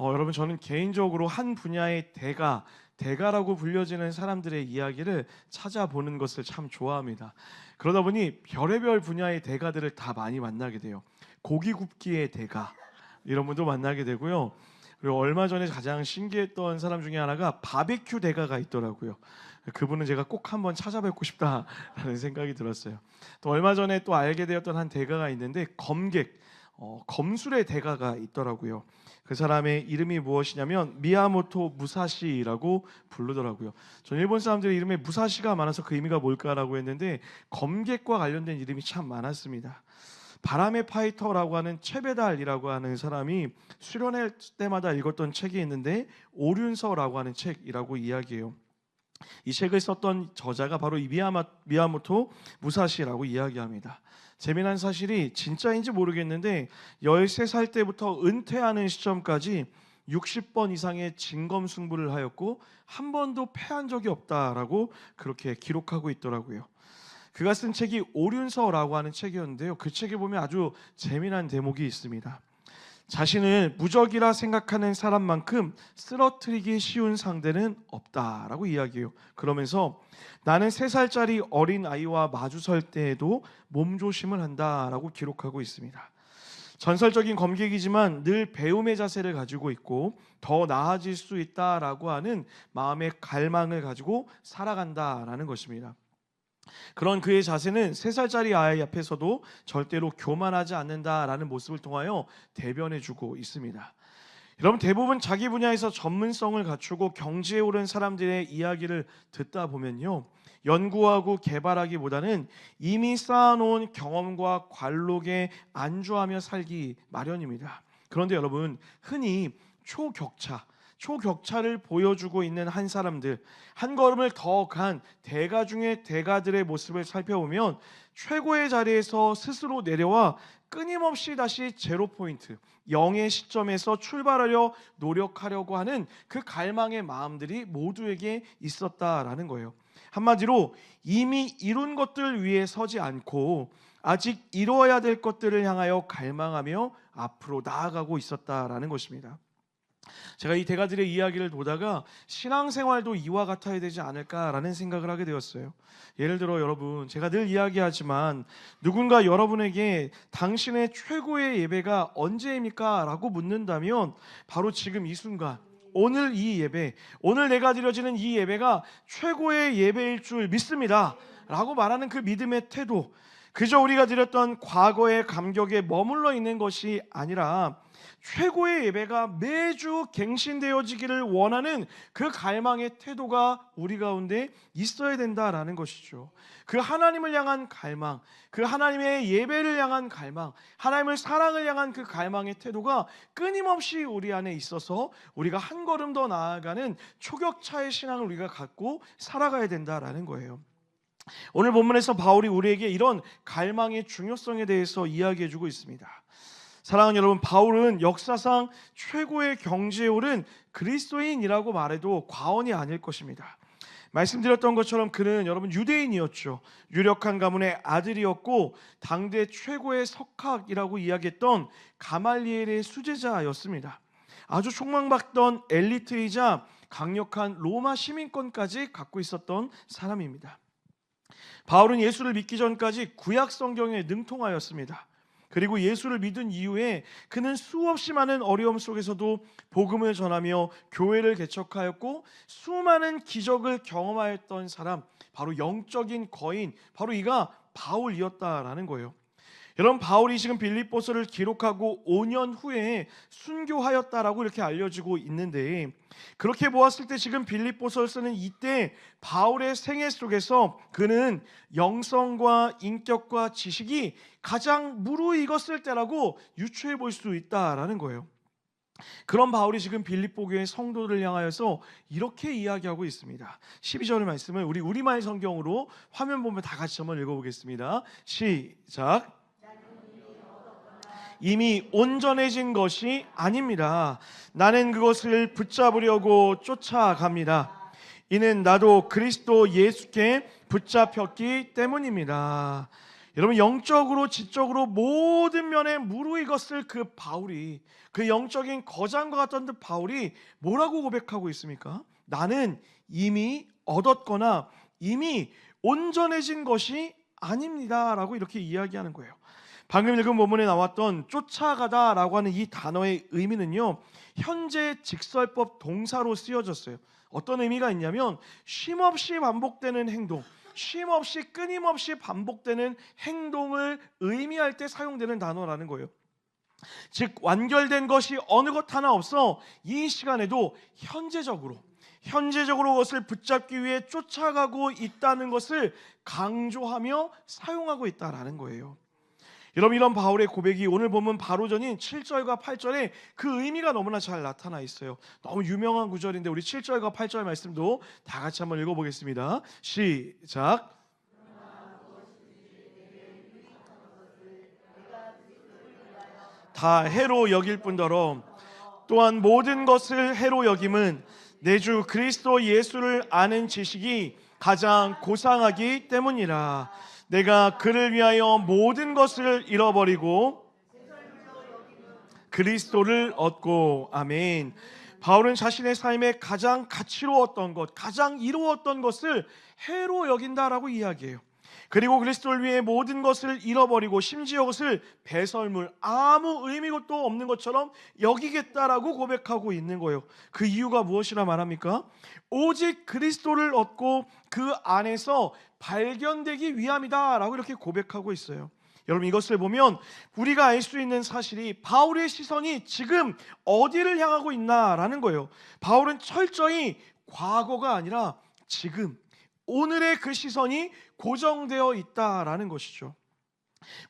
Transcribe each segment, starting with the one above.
여러분, 저는 개인적으로 한 분야의 대가라고 불려지는 사람들의 이야기를 찾아보는 것을 참 좋아합니다. 그러다 보니 별의별 분야의 대가들을 다 많이 만나게 돼요. 고기 굽기의 대가, 이런 분도 만나게 되고요. 그리고 얼마 전에 가장 신기했던 사람 중에 하나가 바베큐 대가가 있더라고요. 그분은 제가 꼭 한번 찾아뵙고 싶다라는 생각이 들었어요. 또 얼마 전에 또 알게 되었던 한 대가가 있는데 검술의 대가가 있더라고요. 그 사람의 이름이 무엇이냐면 미야모토 무사시라고 부르더라고요. 전 일본 사람들의 이름에 무사시가 많아서 그 의미가 뭘까라고 했는데 검객과 관련된 이름이 참 많았습니다. 바람의 파이터라고 하는 채배달이라고 하는 사람이 수련회 때마다 읽었던 책이 있는데 오륜서라고 하는 책이라고 이야기해요. 이 책을 썼던 저자가 바로 이 미야모토 무사시라고 이야기합니다. 재미난 사실이 진짜인지 모르겠는데 13살 때부터 은퇴하는 시점까지 60번 이상의 진검승부를 하였고 한 번도 패한 적이 없다라고 그렇게 기록하고 있더라고요. 그가 쓴 책이 오륜서라고 하는 책이었는데요. 그 책에 보면 아주 재미난 대목이 있습니다. 자신을 무적이라 생각하는 사람만큼 쓰러뜨리기 쉬운 상대는 없다라고 이야기해요. 그러면서 나는 3살짜리 어린 아이와 마주설 때에도 몸조심을 한다라고 기록하고 있습니다. 전설적인 검객이지만 늘 배움의 자세를 가지고 있고 더 나아질 수 있다라고 하는 마음의 갈망을 가지고 살아간다라는 것입니다. 그런 그의 자세는 3살짜리 아이 앞에서도 절대로 교만하지 않는다라는 모습을 통하여 대변해주고 있습니다. 여러분, 대부분 자기 분야에서 전문성을 갖추고 경지에 오른 사람들의 이야기를 듣다 보면요, 연구하고 개발하기보다는 이미 쌓아놓은 경험과 관록에 안주하며 살기 마련입니다. 그런데 여러분, 흔히 초격차를 보여주고 있는 한 사람들, 한 걸음을 더 간 대가 중의 대가들의 모습을 살펴보면 최고의 자리에서 스스로 내려와 끊임없이 다시 제로 포인트, 0의 시점에서 출발하려 노력하려고 하는 그 갈망의 마음들이 모두에게 있었다라는 거예요. 한마디로 이미 이룬 것들 위에 서지 않고 아직 이루어야 될 것들을 향하여 갈망하며 앞으로 나아가고 있었다라는 것입니다. 제가 이 대가들의 이야기를 보다가 신앙생활도 이와 같아야 되지 않을까라는 생각을 하게 되었어요. 예를 들어 여러분, 제가 늘 이야기하지만 누군가 여러분에게 당신의 최고의 예배가 언제입니까? 라고 묻는다면 바로 지금 이 순간, 오늘 이 예배, 오늘 내가 드려지는 이 예배가 최고의 예배일 줄 믿습니다 라고 말하는 그 믿음의 태도, 그저 우리가 드렸던 과거의 감격에 머물러 있는 것이 아니라 최고의 예배가 매주 갱신되어지기를 원하는 그 갈망의 태도가 우리 가운데 있어야 된다라는 것이죠. 그 하나님을 향한 갈망, 그 하나님의 예배를 향한 갈망, 하나님을 사랑을 향한 그 갈망의 태도가 끊임없이 우리 안에 있어서 우리가 한 걸음 더 나아가는 초격차의 신앙을 우리가 갖고 살아가야 된다라는 거예요. 오늘 본문에서 바울이 우리에게 이런 갈망의 중요성에 대해서 이야기해주고 있습니다. 사랑하는 여러분, 바울은 역사상 최고의 경지에 오른 그리스도인이라고 말해도 과언이 아닐 것입니다. 말씀드렸던 것처럼 그는 여러분 유대인이었죠. 유력한 가문의 아들이었고 당대 최고의 석학이라고 이야기했던 가말리엘의 수제자였습니다. 아주 촉망받던 엘리트이자 강력한 로마 시민권까지 갖고 있었던 사람입니다. 바울은 예수를 믿기 전까지 구약 성경에 능통하였습니다. 그리고 예수를 믿은 이후에 그는 수없이 많은 어려움 속에서도 복음을 전하며 교회를 개척하였고 수많은 기적을 경험하였던 사람, 바로 영적인 거인, 바로 이가 바울이었다라는 거예요. 여러분, 바울이 지금 빌립보서를 기록하고 5년 후에 순교하였다라고 이렇게 알려지고 있는데, 그렇게 보았을 때 지금 빌립보서를 쓰는 이때 바울의 생애 속에서 그는 영성과 인격과 지식이 가장 무르익었을 때라고 유추해 볼 수 있다라는 거예요. 그런 바울이 지금 빌립보 교회 성도를 향하여서 이렇게 이야기하고 있습니다. 12절 말씀을 우리 우리말 성경으로 화면 보면 다 같이 한번 읽어보겠습니다. 시작. 이미 온전해진 것이 아닙니다. 나는 그것을 붙잡으려고 쫓아갑니다. 이는 나도 그리스도 예수께 붙잡혔기 때문입니다. 여러분, 영적으로 지적으로 모든 면에 무르익었을 그 바울이, 그 영적인 거장과 같던 그 바울이 뭐라고 고백하고 있습니까? 나는 이미 얻었거나 이미 온전해진 것이 아닙니다 라고 이렇게 이야기하는 거예요. 방금 읽은 본문에 나왔던 쫓아가다 라고 하는 이 단어의 의미는요, 현재 직설법 동사로 쓰여졌어요. 어떤 의미가 있냐면 쉼없이 반복되는 행동, 쉼없이 끊임없이 반복되는 행동을 의미할 때 사용되는 단어라는 거예요. 즉 완결된 것이 어느 것 하나 없어 이 시간에도 현재적으로 그것을 붙잡기 위해 쫓아가고 있다는 것을 강조하며 사용하고 있다라는 거예요. 여러분, 이런 바울의 고백이 오늘 보면 바로 전인 7절과 8절에 그 의미가 너무나 잘 나타나 있어요. 너무 유명한 구절인데 우리 7절과 8절 말씀도 다 같이 한번 읽어보겠습니다. 시작. 다 해로 여길 뿐더러 또한 모든 것을 해로 여김은 내 주 그리스도 예수를 아는 지식이 가장 고상하기 때문이라. 내가 그를 위하여 모든 것을 잃어버리고 그리스도를 얻고. 아멘. 바울은 자신의 삶에 가장 가치로웠던 것, 가장 이로웠던 것을 해로 여긴다라고 이야기해요. 그리고 그리스도를 위해 모든 것을 잃어버리고 심지어 그것을 배설물, 아무 의미도 없는 것처럼 여기겠다라고 고백하고 있는 거예요. 그 이유가 무엇이라 말합니까? 오직 그리스도를 얻고 그 안에서 발견되기 위함이다 라고 이렇게 고백하고 있어요. 여러분, 이것을 보면 우리가 알 수 있는 사실이 바울의 시선이 지금 어디를 향하고 있나라는 거예요. 바울은 철저히 과거가 아니라 지금, 오늘의 그 시선이 고정되어 있다라는 것이죠.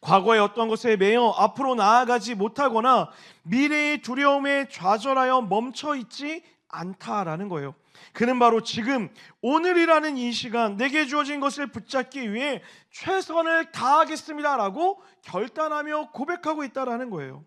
과거의 어떤 것에 매여 앞으로 나아가지 못하거나 미래의 두려움에 좌절하여 멈춰 있지 않다라는 거예요. 그는 바로 지금 오늘이라는 이 시간 내게 주어진 것을 붙잡기 위해 최선을 다하겠습니다라고 결단하며 고백하고 있다라는 거예요.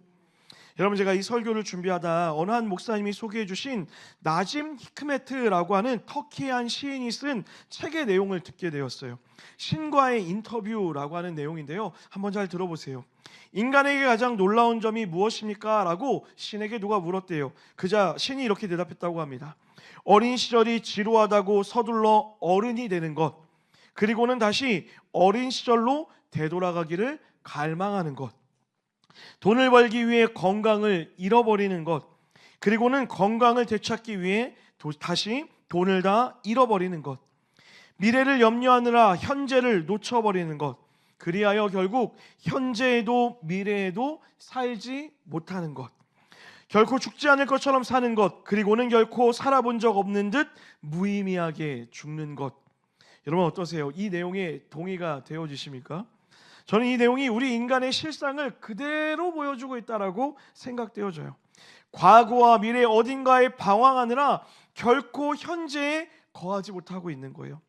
여러분, 제가 이 설교를 준비하다 어느 한 목사님이 소개해 주신 나짐 히크메트라고 하는 터키의 한 시인이 쓴 책의 내용을 듣게 되었어요. 신과의 인터뷰라고 하는 내용인데요, 한번 잘 들어보세요. 인간에게 가장 놀라운 점이 무엇입니까? 라고 신에게 누가 물었대요. 그자 신이 이렇게 대답했다고 합니다. 어린 시절이 지루하다고 서둘러 어른이 되는 것, 그리고는 다시 어린 시절로 되돌아가기를 갈망하는 것, 돈을 벌기 위해 건강을 잃어버리는 것, 그리고는 건강을 되찾기 위해 다시 돈을 다 잃어버리는 것, 미래를 염려하느라 현재를 놓쳐버리는 것, 그리하여 결국 현재에도 미래에도 살지 못하는 것, 결코 죽지 않을 것처럼 사는 것, 그리고는 결코 살아본 적 없는 듯 무의미하게 죽는 것. 여러분, 어떠세요? 이 내용에 동의가 되어지십니까? 저는 이 내용이 우리 인간의 실상을 그대로 보여주고 있다라고 생각되어져요. 과거와 미래 어딘가에 방황하느라 결코 현재에 거하지 못하고 있는 거예요.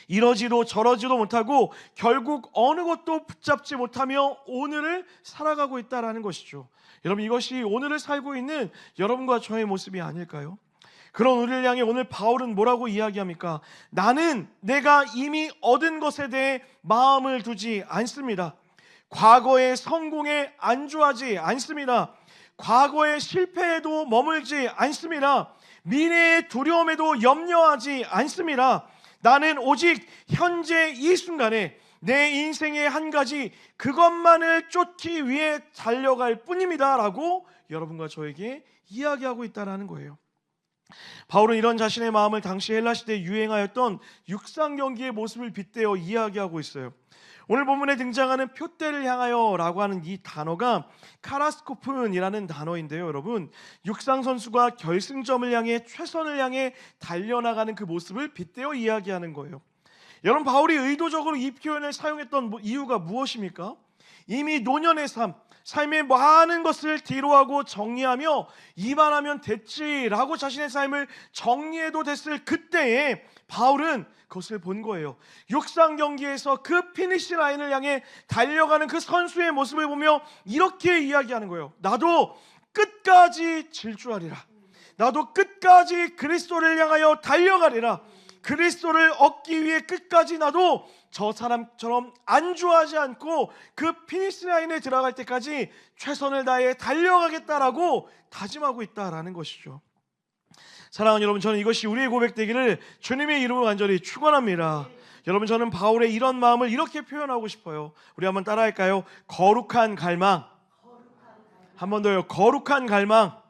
이러지도 저러지도 못하고 결국 어느 것도 붙잡지 못하며 오늘을 살아가고 있다라는 것이죠. 여러분, 이것이 오늘을 살고 있는 여러분과 저의 모습이 아닐까요? 그런 우리를 향해 오늘 바울은 뭐라고 이야기합니까? 나는 내가 이미 얻은 것에 대해 마음을 두지 않습니다. 과거의 성공에 안주하지 않습니다. 과거의 실패에도 머물지 않습니다. 미래의 두려움에도 염려하지 않습니다. 나는 오직 현재 이 순간에 내 인생의 한 가지 그것만을 쫓기 위해 달려갈 뿐입니다 라고 여러분과 저에게 이야기하고 있다는 거예요. 바울은 이런 자신의 마음을 당시 헬라 시대에 유행하였던 육상 경기의 모습을 빗대어 이야기하고 있어요. 오늘 본문에 등장하는 표대를 향하여 라고 하는 이 단어가 카라스코픈이라는 단어인데요, 여러분, 육상 선수가 결승점을 향해 최선을 향해 달려나가는 그 모습을 빗대어 이야기하는 거예요. 여러분, 바울이 의도적으로 이 표현을 사용했던 이유가 무엇입니까? 이미 노년의 삶의 많은 것을 뒤로하고 정리하며 이만하면 됐지라고 자신의 삶을 정리해도 됐을 그때에 바울은 그것을 본 거예요. 육상 경기에서 그 피니시 라인을 향해 달려가는 그 선수의 모습을 보며 이렇게 이야기하는 거예요. 나도 끝까지 질주하리라. 나도 끝까지 그리스도를 향하여 달려가리라. 그리스도를 얻기 위해 끝까지 나도 저 사람처럼 안주하지 않고 그 피니시 라인에 들어갈 때까지 최선을 다해 달려가겠다라고 다짐하고 있다라는 것이죠. 사랑하는 여러분, 저는 이것이 우리의 고백되기를 주님의 이름으로 간절히 축원합니다. 여러분, 저는 바울의 이런 마음을 이렇게 표현하고 싶어요. 우리 한번 따라할까요? 거룩한 갈망. 한 번 더요. 거룩한 갈망.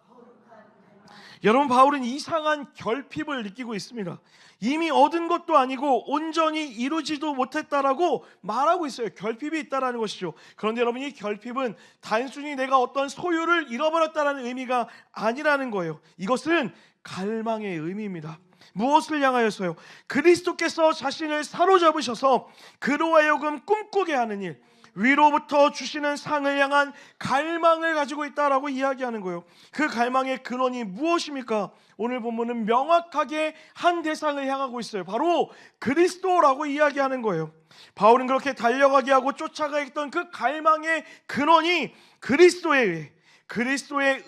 여러분, 바울은 이상한 결핍을 느끼고 있습니다. 이미 얻은 것도 아니고 온전히 이루지도 못했다라고 말하고 있어요. 결핍이 있다라는 것이죠. 그런데 여러분, 이 결핍은 단순히 내가 어떤 소유를 잃어버렸다라는 의미가 아니라는 거예요. 이것은 갈망의 의미입니다. 무엇을 향하여서요? 그리스도께서 자신을 사로잡으셔서 그로 하여금 꿈꾸게 하는 일, 위로부터 주시는 상을 향한 갈망을 가지고 있다라고 이야기하는 거예요. 그 갈망의 근원이 무엇입니까? 오늘 본문은 명확하게 한 대상을 향하고 있어요. 바로 그리스도라고 이야기하는 거예요. 바울은 그렇게 달려가게 하고 쫓아가 있던 그 갈망의 근원이 그리스도에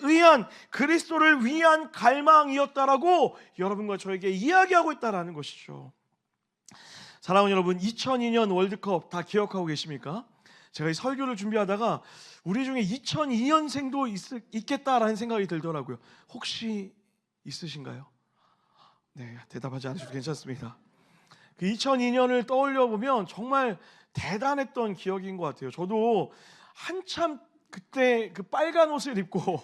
의한, 그리스도를 위한 갈망이었다라고 여러분과 저에게 이야기하고 있다라는 것이죠. 사랑하는 여러분, 2002년 월드컵 다 기억하고 계십니까? 제가 이 설교를 준비하다가 우리 중에 2002년생도 있겠다라는 생각이 들더라고요. 혹시 있으신가요? 네, 대답하지 않으셔도 괜찮습니다. 그 2002년을 떠올려 보면 정말 대단했던 기억인 것 같아요. 저도 한참 그때 그 빨간 옷을 입고,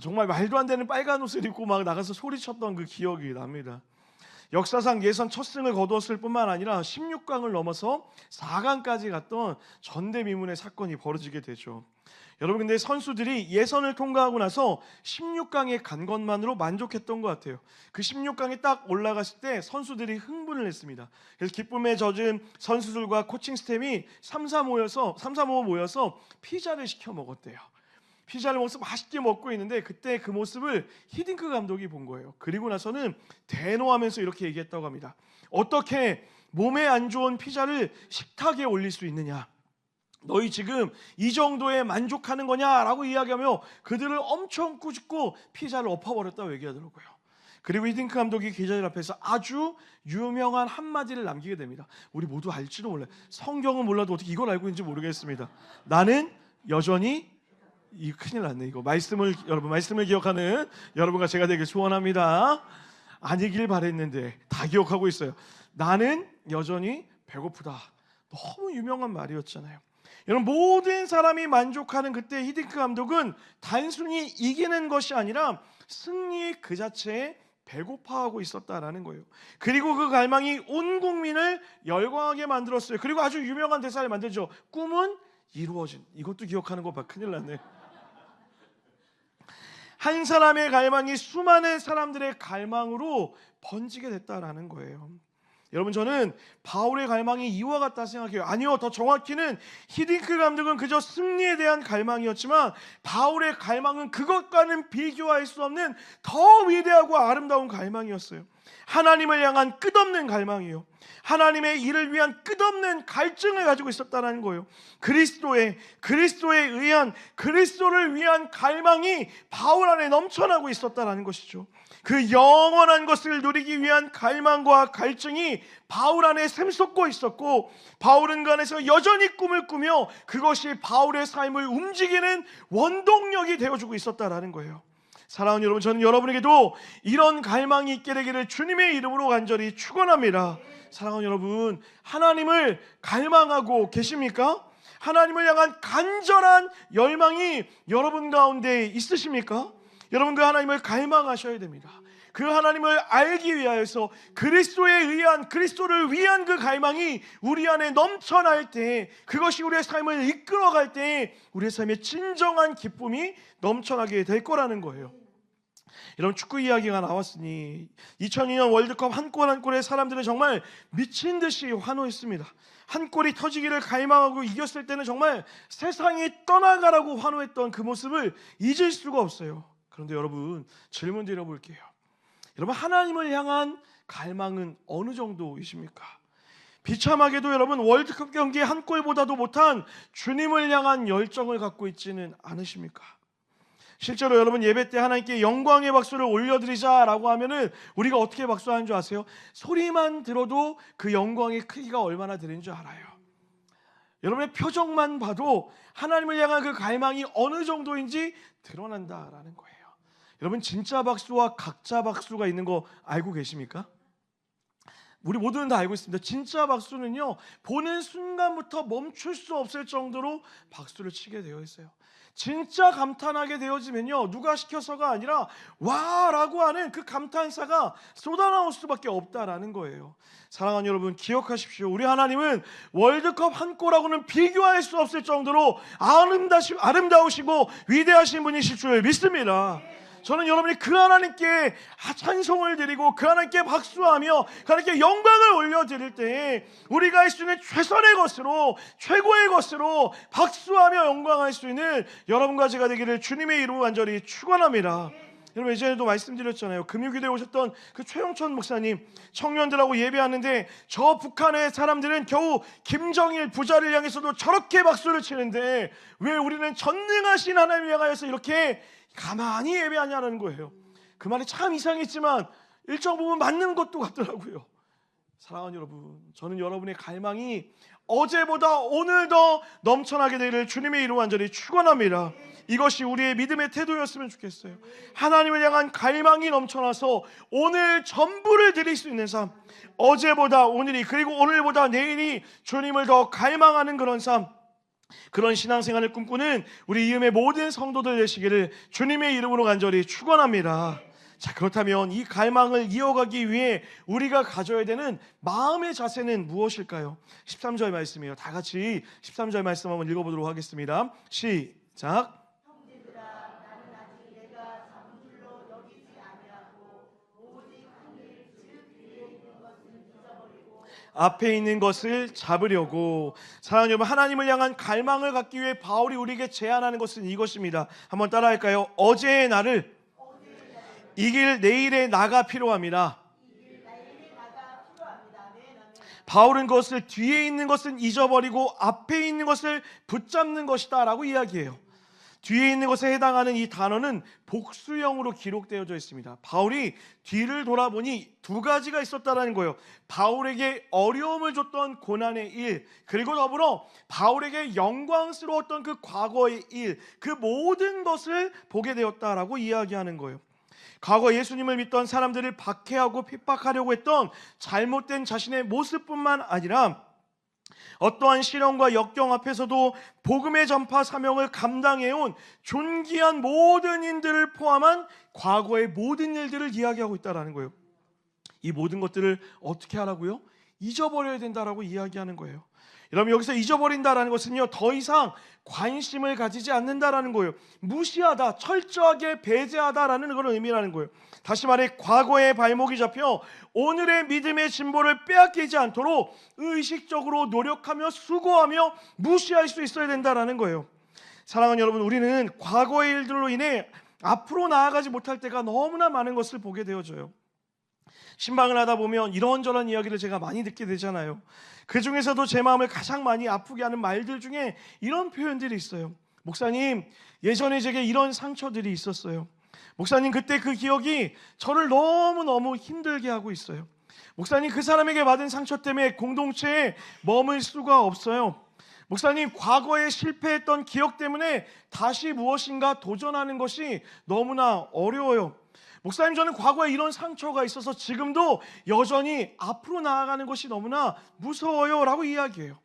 정말 말도 안 되는 빨간 옷을 입고 막 나가서 소리쳤던 그 기억이 납니다. 역사상 예선 첫 승을 거두었을 뿐만 아니라 16강을 넘어서 4강까지 갔던 전대미문의 사건이 벌어지게 되죠. 여러분, 근데 선수들이 예선을 통과하고 나서 16강에 간 것만으로 만족했던 것 같아요. 그 16강에 딱 올라갔을 때 선수들이 흥분을 했습니다. 그래서 기쁨에 젖은 선수들과 코칭 스태프이 3-4 모여서 피자를 시켜 먹었대요. 피자를 먹어서 맛있게 먹고 있는데 그때 그 모습을 히딩크 감독이 본 거예요. 그리고 나서는 대노하면서 이렇게 얘기했다고 합니다. 어떻게 몸에 안 좋은 피자를 식탁에 올릴 수 있느냐? 너희 지금 이 정도에 만족하는 거냐라고 이야기하며 그들을 엄청 꾸짖고 피자를 엎어버렸다고 얘기하더라고요. 그리고 히딩크 감독이 기자들 앞에서 아주 유명한 한마디를 남기게 됩니다. 우리 모두 알지도 몰라요. 성경은 몰라도 어떻게 이걸 알고 있는지 모르겠습니다. 나는 여전히, 이거 큰일 났네. 이거 말씀을 기억하는 여러분과 제가 되길 소원합니다. 아니길 바랬는데 다 기억하고 있어요. 나는 여전히 배고프다. 너무 유명한 말이었잖아요. 여러분, 모든 사람이 만족하는 그때 히딩크 감독은 단순히 이기는 것이 아니라 승리 그 자체에 배고파하고 있었다라는 거예요. 그리고 그 갈망이 온 국민을 열광하게 만들었어요. 그리고 아주 유명한 대사를 만들죠. 꿈은 이루어진. 이것도 기억하는 거 봐. 큰일 났네. 한 사람의 갈망이 수많은 사람들의 갈망으로 번지게 됐다라는 거예요. 여러분, 저는 바울의 갈망이 이와 같다 생각해요. 아니요, 더 정확히는 히딩크 감독은 그저 승리에 대한 갈망이었지만 바울의 갈망은 그것과는 비교할 수 없는 더 위대하고 아름다운 갈망이었어요. 하나님을 향한 끝없는 갈망이요, 하나님의 일을 위한 끝없는 갈증을 가지고 있었다는 거예요. 그리스도를 위한 갈망이 바울 안에 넘쳐나고 있었다는 것이죠. 그 영원한 것을 누리기 위한 갈망과 갈증이 바울 안에 샘솟고 있었고, 바울은 그 안에서 여전히 꿈을 꾸며 그것이 바울의 삶을 움직이는 원동력이 되어주고 있었다는 거예요. 사랑하는 여러분, 저는 여러분에게도 이런 갈망이 있게 되기를 주님의 이름으로 간절히 축원합니다. 사랑하는 여러분, 하나님을 갈망하고 계십니까? 하나님을 향한 간절한 열망이 여러분 가운데 있으십니까? 여러분, 그 하나님을 갈망하셔야 됩니다. 그 하나님을 알기 위하여서 그리스도를 위한 그 갈망이 우리 안에 넘쳐날 때, 그것이 우리의 삶을 이끌어갈 때 우리의 삶에 진정한 기쁨이 넘쳐나게 될 거라는 거예요. 이런 축구 이야기가 나왔으니 2002년 월드컵 한 골 한 골에 사람들은 정말 미친 듯이 환호했습니다. 한 골이 터지기를 갈망하고 이겼을 때는 정말 세상이 떠나가라고 환호했던 그 모습을 잊을 수가 없어요. 그런데 여러분, 질문 드려볼게요. 여러분, 하나님을 향한 갈망은 어느 정도이십니까? 비참하게도 여러분, 월드컵 경기 한 골보다도 못한 주님을 향한 열정을 갖고 있지는 않으십니까? 실제로 여러분 예배 때 하나님께 영광의 박수를 올려드리자라고 하면은 우리가 어떻게 박수하는 줄 아세요? 소리만 들어도 그 영광의 크기가 얼마나 되는 줄 알아요. 여러분의 표정만 봐도 하나님을 향한 그 갈망이 어느 정도인지 드러난다라는 거예요. 여러분 진짜 박수와 가짜 박수가 있는 거 알고 계십니까? 우리 모두는 다 알고 있습니다. 진짜 박수는요, 보는 순간부터 멈출 수 없을 정도로 박수를 치게 되어 있어요. 진짜 감탄하게 되어지면요, 누가 시켜서가 아니라 와라고 하는 그 감탄사가 쏟아나올 수밖에 없다라는 거예요. 사랑하는 여러분, 기억하십시오. 우리 하나님은 월드컵 한 골하고는 비교할 수 없을 정도로 아름다우시고 위대하신 분이실 줄 믿습니다. 저는 여러분이 그 하나님께 찬송을 드리고 그 하나님께 박수하며 그 하나님께 영광을 올려드릴 때 우리가 할 수 있는 최선의 것으로, 최고의 것으로 박수하며 영광할 수 있는 여러분과 제가 되기를 주님의 이름으로 간절히 축원합니다. 여러분, 예전에도 말씀드렸잖아요. 금요기도에 오셨던 그 최영천 목사님, 청년들하고 예배하는데 저 북한의 사람들은 겨우 김정일 부자를 향해서도 저렇게 박수를 치는데 왜 우리는 전능하신 하나님을 향하여서 이렇게 가만히 예배하냐는 거예요. 그 말이 참 이상했지만 일정 부분 맞는 것도 같더라고요. 사랑하는 여러분, 저는 여러분의 갈망이 어제보다 오늘 더 넘쳐나게 되기를 주님의 이름으로 간절히 축원합니다. 이것이 우리의 믿음의 태도였으면 좋겠어요. 하나님을 향한 갈망이 넘쳐나서 오늘 전부를 드릴 수 있는 삶, 어제보다 오늘이, 그리고 오늘보다 내일이 주님을 더 갈망하는 그런 삶, 그런 신앙생활을 꿈꾸는 우리 이음의 모든 성도들 되시기를 주님의 이름으로 간절히 축원합니다. 자, 그렇다면 이 갈망을 이어가기 위해 우리가 가져야 되는 마음의 자세는 무엇일까요? 13절 말씀이에요. 다 같이 13절 말씀 한번 읽어보도록 하겠습니다. 시작. 앞에 있는 것을 잡으려고. 사랑하는 여러분, 하나님을 향한 갈망을 갖기 위해 바울이 우리에게 제안하는 것은 이것입니다. 한번 따라할까요? 어제의 나를 이길 내일의 나가 필요합니다. 바울은 그것을 뒤에 있는 것은 잊어버리고 앞에 있는 것을 붙잡는 것이다 라고 이야기해요. 뒤에 있는 것에 해당하는 이 단어는 복수형으로 기록되어져 있습니다. 바울이 뒤를 돌아보니 두 가지가 있었다는 거예요. 바울에게 어려움을 줬던 고난의 일, 그리고 더불어 바울에게 영광스러웠던 그 과거의 일, 그 모든 것을 보게 되었다라고 이야기하는 거예요. 과거 예수님을 믿던 사람들을 박해하고 핍박하려고 했던 잘못된 자신의 모습뿐만 아니라 어떠한 시련과 역경 앞에서도 복음의 전파 사명을 감당해온 존귀한 모든 인들을 포함한 과거의 모든 일들을 이야기하고 있다는 거예요. 이 모든 것들을 어떻게 하라고요? 잊어버려야 된다라고 이야기하는 거예요. 여러분, 여기서 잊어버린다라는 것은요, 더 이상 관심을 가지지 않는다라는 거예요. 무시하다, 철저하게 배제하다라는 그런 의미라는 거예요. 다시 말해 과거의 발목이 잡혀 오늘의 믿음의 진보를 빼앗기지 않도록 의식적으로 노력하며 수고하며 무시할 수 있어야 된다라는 거예요. 사랑하는 여러분, 우리는 과거의 일들로 인해 앞으로 나아가지 못할 때가 너무나 많은 것을 보게 되어져요. 신방을 하다 보면 이런저런 이야기를 제가 많이 듣게 되잖아요. 그 중에서도 제 마음을 가장 많이 아프게 하는 말들 중에 이런 표현들이 있어요. 목사님, 예전에 제게 이런 상처들이 있었어요. 목사님, 그때 그 기억이 저를 너무너무 힘들게 하고 있어요. 목사님, 그 사람에게 받은 상처 때문에 공동체에 머물 수가 없어요. 목사님, 과거에 실패했던 기억 때문에 다시 무엇인가 도전하는 것이 너무나 어려워요. 목사님, 저는 과거에 이런 상처가 있어서 지금도 여전히 앞으로 나아가는 것이 너무나 무서워요 라고 이야기해요.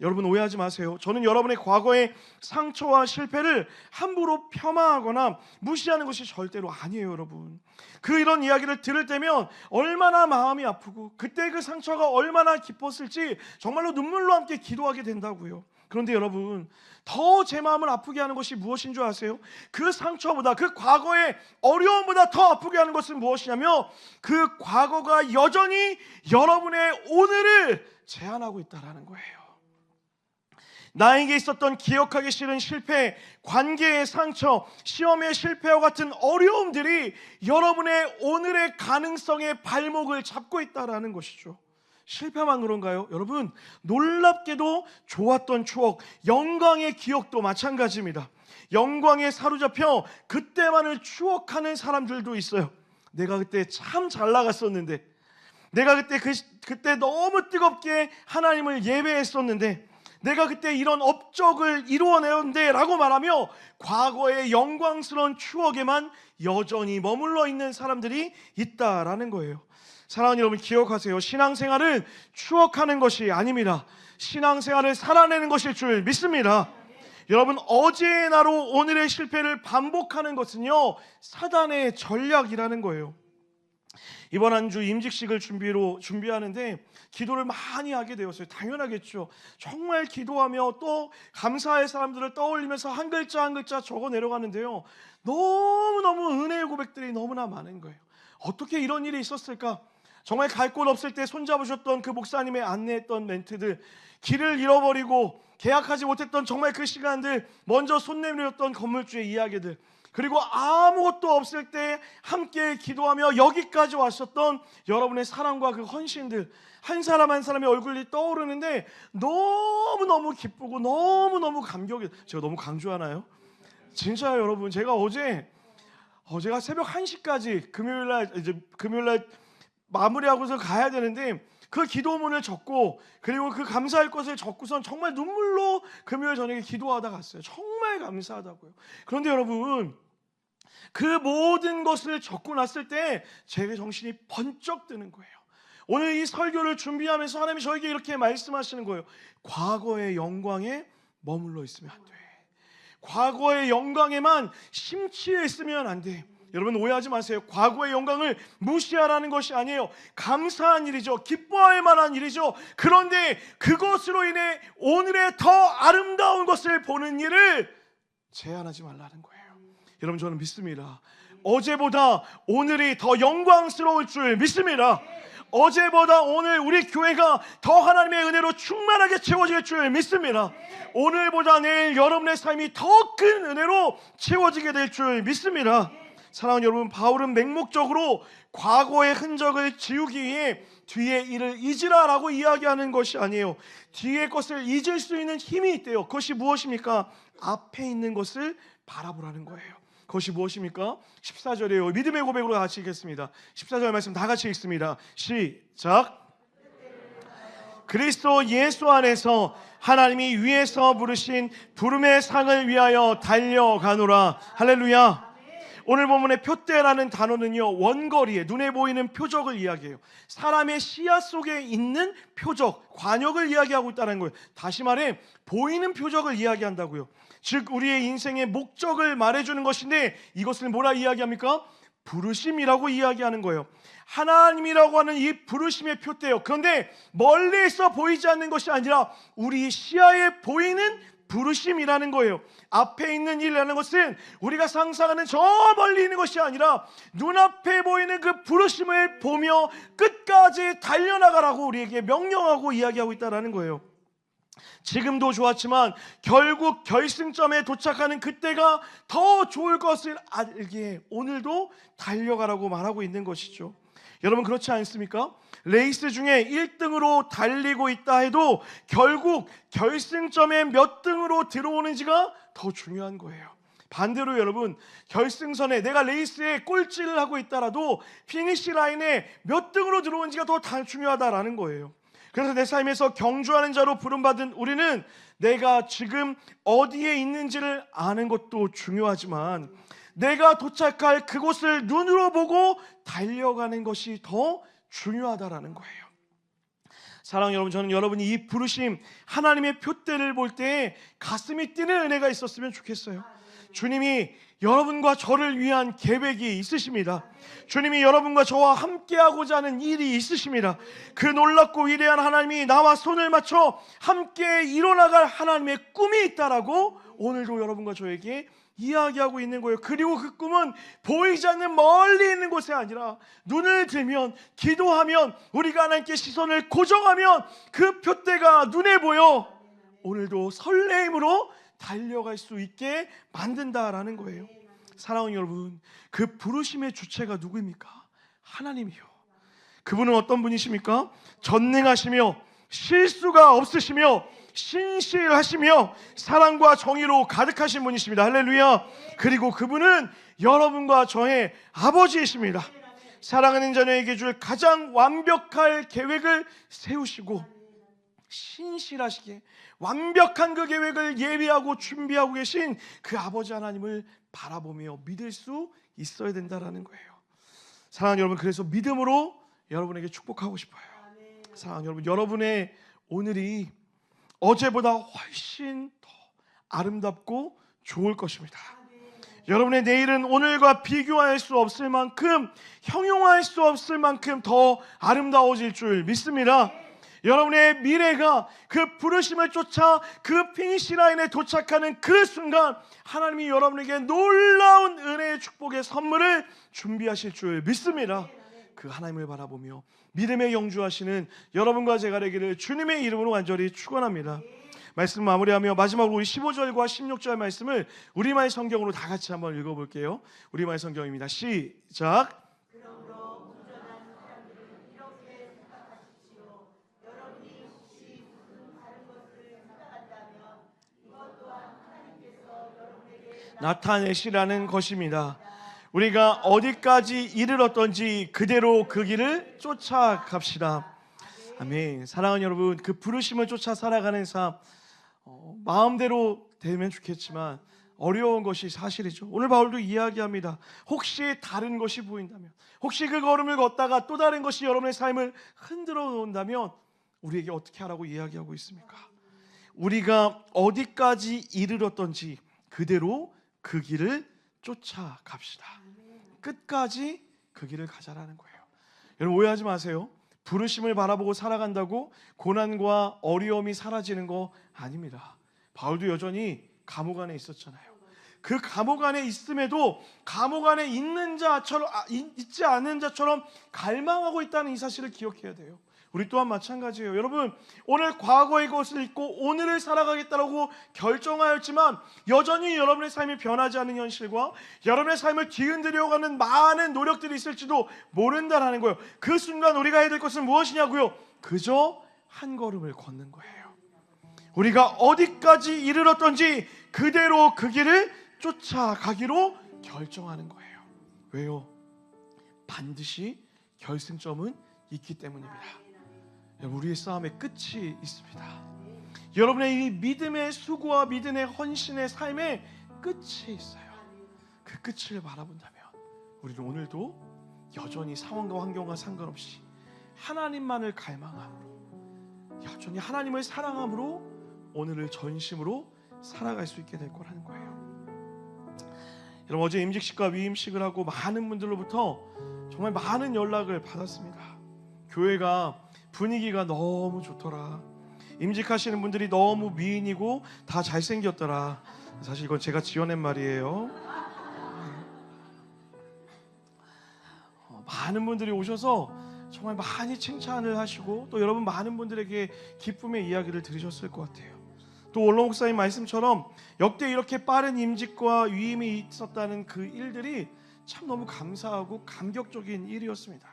여러분, 오해하지 마세요. 저는 여러분의 과거의 상처와 실패를 함부로 폄하하거나 무시하는 것이 절대로 아니에요. 여러분, 이런 이야기를 들을 때면 얼마나 마음이 아프고 그때 그 상처가 얼마나 깊었을지 정말로 눈물로 함께 기도하게 된다고요. 그런데 여러분, 더 제 마음을 아프게 하는 것이 무엇인 줄 아세요? 그 상처보다, 그 과거의 어려움보다 더 아프게 하는 것은 무엇이냐면 그 과거가 여전히 여러분의 오늘을 제한하고 있다는 거예요. 나에게 있었던 기억하기 싫은 실패, 관계의 상처, 시험의 실패와 같은 어려움들이 여러분의 오늘의 가능성의 발목을 잡고 있다는 것이죠. 실패만 그런가요? 여러분, 놀랍게도 좋았던 추억, 영광의 기억도 마찬가지입니다. 영광에 사로잡혀 그때만을 추억하는 사람들도 있어요. 내가 그때 참 잘 나갔었는데, 내가 그때 너무 뜨겁게 하나님을 예배했었는데, 내가 그때 이런 업적을 이루어내었는데 라고 말하며 과거의 영광스러운 추억에만 여전히 머물러 있는 사람들이 있다라는 거예요. 사랑하는 여러분, 기억하세요. 신앙생활은 추억하는 것이 아닙니다. 신앙생활을 살아내는 것일 줄 믿습니다. 여러분, 어제의 나로 오늘의 실패를 반복하는 것은요, 사단의 전략이라는 거예요. 이번 한 주 임직식을 준비하는데 기도를 많이 하게 되었어요. 당연하겠죠. 정말 기도하며 또 감사의 사람들을 떠올리면서 한 글자 한 글자 적어 내려가는데요, 너무너무 은혜의 고백들이 너무나 많은 거예요. 어떻게 이런 일이 있었을까? 정말 갈 곳 없을 때 손잡으셨던 그 목사님의 안내했던 멘트들, 길을 잃어버리고 계약하지 못했던 정말 그 시간들, 먼저 손 내밀었던 건물주의 이야기들, 그리고 아무것도 없을 때 함께 기도하며 여기까지 왔었던 여러분의 사랑과 그 헌신들, 한 사람 한 사람의 얼굴이 떠오르는데 너무너무 기쁘고 너무너무 감격이. 제가 너무 강조하나요? 진짜요, 여러분. 제가 어제가 새벽 1시까지 금요일날 마무리하고서 가야 되는데, 그 기도문을 적고 그리고 그 감사할 것을 적고선 정말 눈물로 금요일 저녁에 기도하다 갔어요. 정말 감사하다고요. 그런데 여러분, 그 모든 것을 적고 났을 때 제 정신이 번쩍 드는 거예요. 오늘 이 설교를 준비하면서 하나님이 저에게 이렇게 말씀하시는 거예요. 과거의 영광에 머물러 있으면 안 돼. 과거의 영광에만 심취해 있으면 안 돼. 여러분, 오해하지 마세요. 과거의 영광을 무시하라는 것이 아니에요. 감사한 일이죠. 기뻐할 만한 일이죠. 그런데 그것으로 인해 오늘의 더 아름다운 것을 보는 일을 제한하지 말라는 거예요. 여러분, 저는 믿습니다. 어제보다 오늘이 더 영광스러울 줄 믿습니다. 어제보다 오늘 우리 교회가 더 하나님의 은혜로 충만하게 채워질 줄 믿습니다. 오늘보다 내일 여러분의 삶이 더 큰 은혜로 채워지게 될 줄 믿습니다. 사랑하는 여러분, 바울은 맹목적으로 과거의 흔적을 지우기 위해 뒤의 일을 잊으라라고 이야기하는 것이 아니에요. 뒤의 것을 잊을 수 있는 힘이 있대요. 그것이 무엇입니까? 앞에 있는 것을 바라보라는 거예요. 그것이 무엇입니까? 14절이에요. 믿음의 고백으로 같이 읽겠습니다. 14절 말씀 다 같이 읽습니다. 시작. 그리스도 예수 안에서 하나님이 위에서 부르신 부름의 상을 위하여 달려가노라. 할렐루야. 오늘 본문의 표대라는 단어는요, 원거리에 눈에 보이는 표적을 이야기해요. 사람의 시야 속에 있는 표적, 관역을 이야기하고 있다는 거예요. 다시 말해 보이는 표적을 이야기한다고요. 즉 우리의 인생의 목적을 말해주는 것인데, 이것을 뭐라 이야기합니까? 부르심이라고 이야기하는 거예요. 하나님이라고 하는 이 부르심의 표대예요. 그런데 멀리서 보이지 않는 것이 아니라 우리 시야에 보이는 부르심이라는 거예요. 앞에 있는 일이라는 것은 우리가 상상하는 저 멀리 있는 것이 아니라 눈앞에 보이는 그 부르심을 보며 끝까지 달려나가라고 우리에게 명령하고 이야기하고 있다는 거예요. 지금도 좋았지만 결국 결승점에 도착하는 그때가 더 좋을 것을 알기에 오늘도 달려가라고 말하고 있는 것이죠. 여러분, 그렇지 않습니까? 레이스 중에 1등으로 달리고 있다 해도 결국 결승점에 몇 등으로 들어오는지가 더 중요한 거예요. 반대로 여러분, 결승선에 내가 레이스에 꼴찌를 하고 있다라도 피니시 라인에 몇 등으로 들어오는지가 더 중요하다라는 거예요. 그래서 내 삶에서 경주하는 자로 부름받은 우리는 내가 지금 어디에 있는지를 아는 것도 중요하지만 내가 도착할 그곳을 눈으로 보고 달려가는 것이 더 중요하다라는 거예요. 사랑하는 여러분, 저는 여러분이 이 부르심, 하나님의 표대를 볼 때 가슴이 뛰는 은혜가 있었으면 좋겠어요. 주님이 여러분과 저를 위한 계획이 있으십니다. 주님이 여러분과 저와 함께하고자 하는 일이 있으십니다. 그 놀랍고 위대한 하나님이 나와 손을 맞춰 함께 이뤄나갈 하나님의 꿈이 있다라고 오늘도 여러분과 저에게 이야기하고 있는 거예요. 그리고 그 꿈은 보이지 않는 멀리 있는 곳이 아니라 눈을 들면, 기도하면, 우리가 하나님께 시선을 고정하면 그 표대가 눈에 보여 오늘도 설레임으로 달려갈 수 있게 만든다라는 거예요. 사랑하는 여러분, 그 부르심의 주체가 누구입니까? 하나님이요. 그분은 어떤 분이십니까? 전능하시며 실수가 없으시며 신실하시며 사랑과 정의로 가득하신 분이십니다. 할렐루야. 그리고 그분은 여러분과 저의 아버지이십니다. 사랑하는 자녀에게 줄 가장 완벽할 계획을 세우시고 신실하시게 완벽한 그 계획을 예비하고 준비하고 계신 그 아버지 하나님을 바라보며 믿을 수 있어야 된다라는 거예요. 사랑하는 여러분, 그래서 믿음으로 여러분에게 축복하고 싶어요. 사랑하는 여러분, 여러분의 오늘이 어제보다 훨씬 더 아름답고 좋을 것입니다. 여러분의 내일은 오늘과 비교할 수 없을 만큼, 형용할 수 없을 만큼 더 아름다워질 줄 믿습니다. 여러분의 미래가 그 부르심을 쫓아 그 피니시 라인에 도착하는 그 순간 하나님이 여러분에게 놀라운 은혜의 축복의 선물을 준비하실 줄 믿습니다. 그 하나님을 바라보며 믿음의 영주하시는 여러분과 제가 되기를 주님의 이름으로 간절히 축원합니다. 말씀 마무리하며 마지막으로 우리 15절과 16절 말씀을 우리말 성경으로 다 같이 한번 읽어볼게요. 우리말 성경입니다. 시작. 나타내시라는 것입니다. 우리가 어디까지 이르렀던지 그대로 그 길을 쫓아갑시다. 아멘. 사랑하는 여러분, 그 부르심을 쫓아 살아가는 삶, 마음대로 되면 좋겠지만 어려운 것이 사실이죠. 오늘 바울도 이야기합니다. 혹시 다른 것이 보인다면, 혹시 그 걸음을 걷다가 또 다른 것이 여러분의 삶을 흔들어 놓는다면 우리에게 어떻게 하라고 이야기하고 있습니까? 우리가 어디까지 이르렀던지 그대로 그 길을 쫓아갑시다. 끝까지 그 길을 가자라는 거예요. 여러분 오해하지 마세요. 부르심을 바라보고 살아간다고 고난과 어려움이 사라지는 거 아닙니다. 바울도 여전히 감옥 안에 있었잖아요. 그 감옥 안에 있음에도 감옥 안에 있는 자처럼 있지 않은 자처럼 갈망하고 있다는 이 사실을 기억해야 돼요. 우리 또한 마찬가지예요. 여러분 오늘 과거의 것을 잊고 오늘을 살아가겠다고 결정하였지만 여전히 여러분의 삶이 변하지 않는 현실과 여러분의 삶을 뒤흔들려가는 많은 노력들이 있을지도 모른다라는 거예요. 그 순간 우리가 해야 될 것은 무엇이냐고요? 그저 한 걸음을 걷는 거예요. 우리가 어디까지 이르렀던지 그대로 그 길을 쫓아가기로 결정하는 거예요. 왜요? 반드시 결승점은 있기 때문입니다. 우리의 싸움의 끝이 있습니다. 여러분의 이 믿음의 수고와 믿음의 헌신의 삶의 끝이 있어요. 그 끝을 바라본다면 우리는 오늘도 여전히 상황과 환경과 상관없이 하나님만을 갈망함으로, 여전히 하나님을 사랑함으로 오늘을 전심으로 살아갈 수 있게 될 거라는 거예요. 여러분 어제 임직식과 위임식을 하고 많은 분들로부터 정말 많은 연락을 받았습니다. 교회가 분위기가 너무 좋더라. 임직하시는 분들이 너무 미인이고 다 잘생겼더라. 사실 이건 제가 지어낸 말이에요. 많은 분들이 오셔서 정말 많이 칭찬을 하시고 또 여러분 많은 분들에게 기쁨의 이야기를 들으셨을 것 같아요. 또 원로 목사님 말씀처럼 역대 이렇게 빠른 임직과 위임이 있었다는 그 일들이 참 너무 감사하고 감격적인 일이었습니다.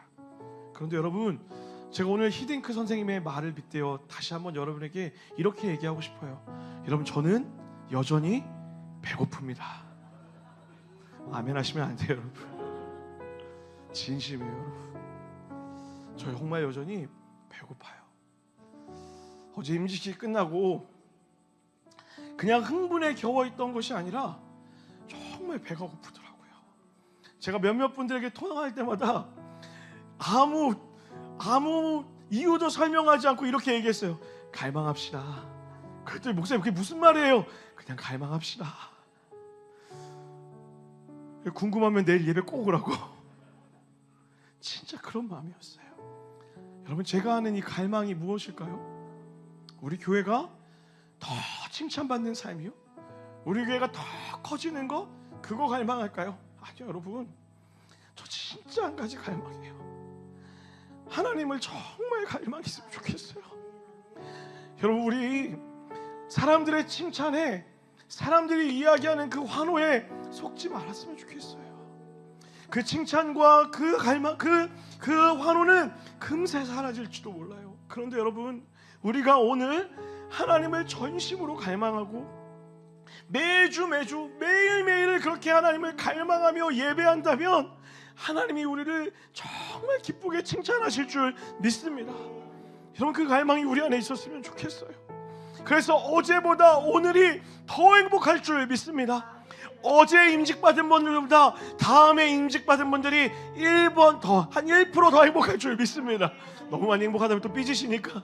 그런데 여러분 제가 오늘 히딩크 선생님의 말을 빗대어 다시 한번 여러분에게 이렇게 얘기하고 싶어요. 여러분 저는 여전히 배고픕니다. 아멘 하시면 안 돼요 여러분. 진심이에요 여러분. 저 정말 여전히 배고파요. 어제 임직식이 끝나고 그냥 흥분에 겨워있던 것이 아니라 정말 배가 고프더라고요. 제가 몇몇 분들에게 통화할 때마다 아무 이유도 설명하지 않고 이렇게 얘기했어요. 갈망합시다. 그랬더니 목사님 그게 무슨 말이에요? 그냥 갈망합시다. 궁금하면 내일 예배 꼭 오라고. 진짜 그런 마음이었어요. 여러분 제가 아는 이 갈망이 무엇일까요? 우리 교회가 더 칭찬받는 삶이요? 우리 교회가 더 커지는 거? 그거 갈망할까요? 아니요 여러분, 저 진짜 한 가지 갈망이에요. 하나님을 정말 갈망했으면 좋겠어요. 여러분 우리 사람들의 칭찬에, 사람들이 이야기하는 그 환호에 속지 말았으면 좋겠어요. 그 칭찬과 그 갈망, 그 환호는 금세 사라질지도 몰라요. 그런데 여러분, 우리가 오늘 하나님을 전심으로 갈망하고 매주 매일매일 그렇게 하나님을 갈망하며 예배한다면 하나님이 우리를 정말 기쁘게 칭찬하실 줄 믿습니다. 여러분, 그 갈망이 우리 안에 있었으면 좋겠어요. 그래서 어제보다 오늘이 더 행복할 줄 믿습니다. 어제 임직받은 분들보다 다음에 임직받은 분들이 1번 더, 한 1% 더 행복할 줄 믿습니다. 너무 많이 행복하다면 또 삐지시니까.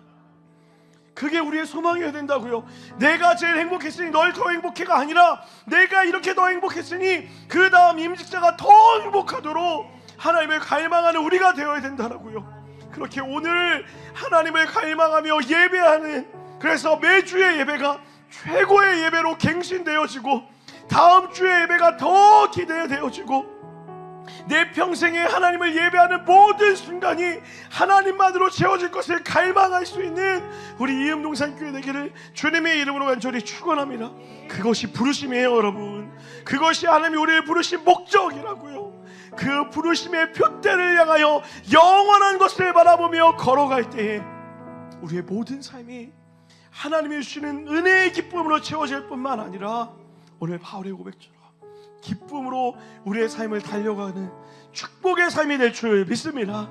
그게 우리의 소망이어야 된다고요. 내가 제일 행복했으니 널 더 행복해가 아니라 내가 이렇게 더 행복했으니 그 다음 임직자가 더 행복하도록 하나님을 갈망하는 우리가 되어야 된다라고요. 그렇게 오늘 하나님을 갈망하며 예배하는, 그래서 매주의 예배가 최고의 예배로 갱신되어지고 다음 주의 예배가 더 기대되어지고 내 평생에 하나님을 예배하는 모든 순간이 하나님만으로 채워질 것을 갈망할 수 있는 우리 이음동산교회 되기를 주님의 이름으로 간절히 축원합니다. 그것이 부르심이에요, 여러분. 그것이 하나님이 우리를 부르신 목적이라고요. 그 부르심의 표대를 향하여 영원한 것을 바라보며 걸어갈 때에 우리의 모든 삶이 하나님이 주시는 은혜의 기쁨으로 채워질 뿐만 아니라 오늘 바울의 고백처럼 기쁨으로 우리의 삶을 달려가는 축복의 삶이 될 줄 믿습니다.